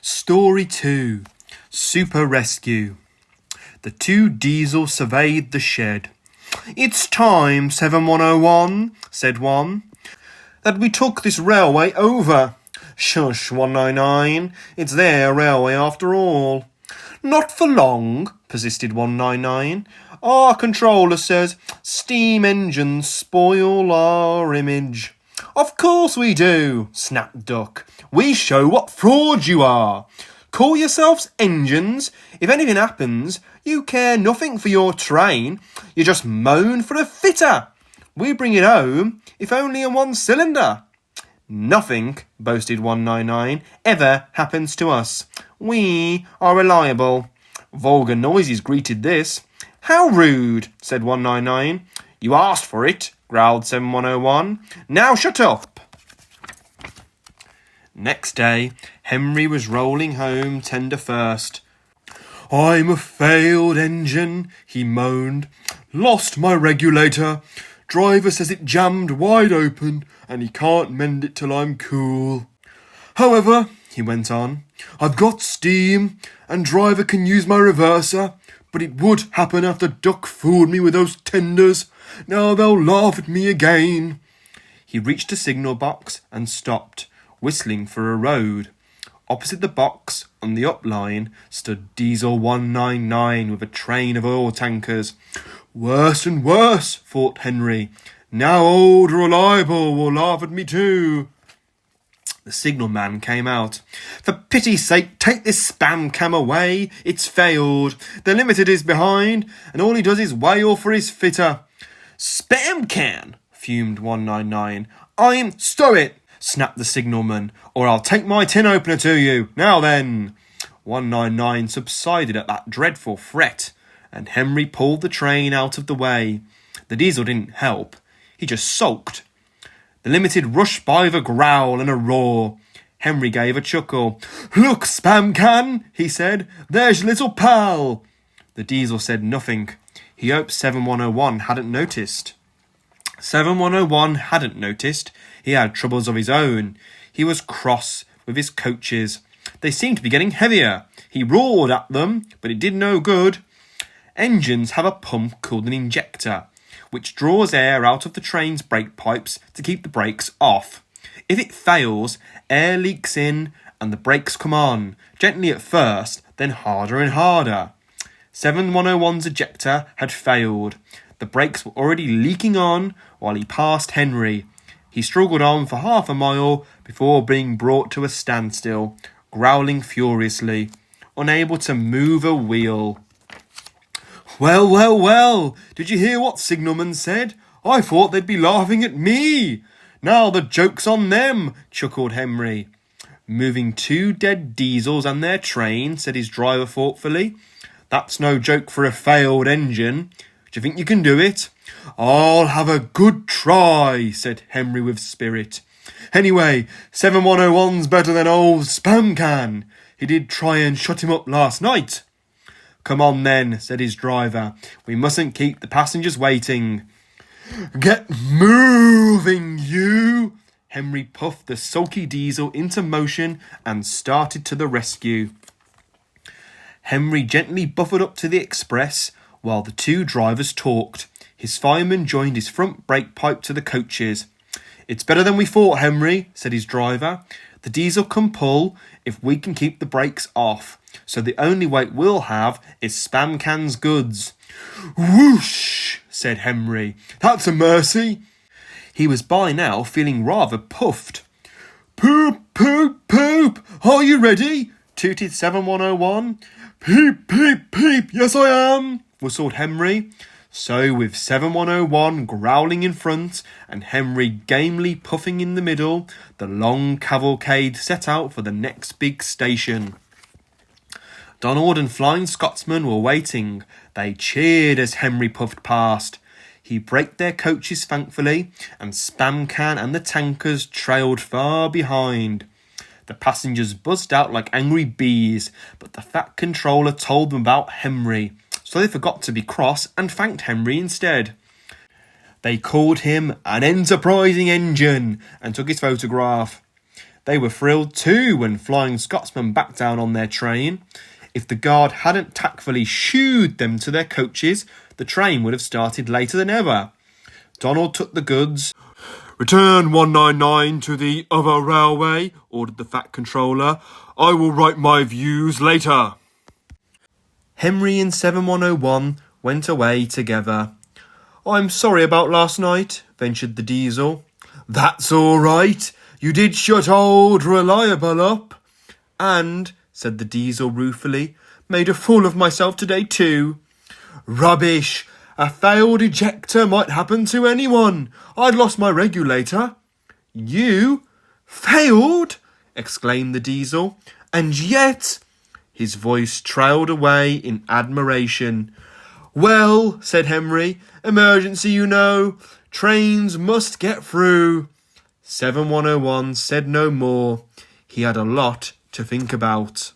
Story 2. Super Rescue. The two diesels surveyed the shed. "It's time, 7101, said one, that we took this railway over." "Shush, 199, it's their railway after all." "Not for long," persisted 199. "Our controller says steam engines spoil our image." "Of course we do," snapped Duck. "We show what frauds you are. Call yourselves engines. If anything happens, you care nothing for your train. You just moan for a fitter. We bring it home, if only in one cylinder." "Nothing," boasted 199, "ever happens to us. We are reliable." Vulgar noises greeted this. "How rude," said 199. "You asked for it," growled 7101. "Now shut up." Next day, Henry was rolling home tender first. "I'm a failed engine," he moaned. "Lost my regulator. Driver says it jammed wide open and he can't mend it till I'm cool. However," he went on, "I've got steam and driver can use my reverser, but it would happen after Duck fooled me with those tenders. Now they'll laugh at me again." He reached a signal box and stopped, whistling for a road. Opposite the box, on the up line, stood Diesel 199 with a train of oil tankers. "Worse and worse," thought Henry. "Now old Reliable will laugh at me too." The signalman came out. "For pity's sake, take this spam cam away. It's failed. The limited is behind, and all he does is wail for his fitter." "Spam can," fumed 199. "Stow it," snapped the signalman, "or I'll take my tin opener to you. Now then." 199 subsided at that dreadful threat, and Henry pulled the train out of the way. The diesel didn't help. He just sulked. The limited rushed by with a growl and a roar. Henry gave a chuckle. "Look, spam can," he said. "There's your little pal." The diesel said nothing. He hoped 7101 hadn't noticed. 7101 hadn't noticed. He had troubles of his own. He was cross with his coaches. They seemed to be getting heavier. He roared at them, but it did no good. Engines have a pump called an injector, which draws air out of the train's brake pipes to keep the brakes off. If it fails, air leaks in and the brakes come on, gently at first, then harder and harder. 7101's ejector had failed. The brakes were already leaking on while he passed Henry. He struggled on for half a mile before being brought to a standstill, growling furiously, unable to move a wheel. Well, well, well, did you hear what Signalman said? I thought they'd be laughing at me. Now the joke's on them, chuckled Henry. Moving two dead diesels and their train, said his driver thoughtfully. That's no joke for a failed engine. Do you think you can do it? I'll have a good try, said Henry with spirit. Anyway, 7101's better than old Spam Can. He did try and shut him up last night. Come on then, said his driver. We mustn't keep the passengers waiting. Get moving, you! Henry puffed the sulky diesel into motion and started to the rescue. Henry gently buffered up to the express while the two drivers talked. His fireman joined his front brake pipe to the coaches. It's better than we thought, Henry, said his driver. The diesel can pull if we can keep the brakes off. So the only weight we'll have is Spam Can's goods. Whoosh, said Henry. That's a mercy. He was by now feeling rather puffed. Poop, poop, poop. Are you ready? Tooted 7101. Peep, peep, peep. Yes, I am, whistled Henry. So with 7101 growling in front and Henry gamely puffing in the middle, the long cavalcade set out for the next big station. Donald and Flying Scotsman were waiting. They cheered as Henry puffed past. He braked their coaches thankfully, and Spam Can and the tankers trailed far behind. The passengers buzzed out like angry bees, but the fat controller told them about Henry, so they forgot to be cross and thanked Henry instead. They called him an enterprising engine and took his photograph. They were thrilled too when Flying Scotsman backed down on their train. If the guard hadn't tactfully shooed them to their coaches, the train would have started later than ever. Donald took the goods. "Return 199 to the other railway," ordered the Fat Controller. "I will write my views later." Henry and 7101 went away together. "I'm sorry about last night," ventured the Diesel. "That's all right. You did shut old Reliable up." "And," said the Diesel ruefully, "made a fool of myself today too." "Rubbish. A failed ejector might happen to anyone. I'd lost my regulator." "You? Failed?" exclaimed the Diesel. "And yet—" His voice trailed away in admiration. "Well," said Henry, "emergency, you know. Trains must get through." 7101 said no more. He had a lot to think about.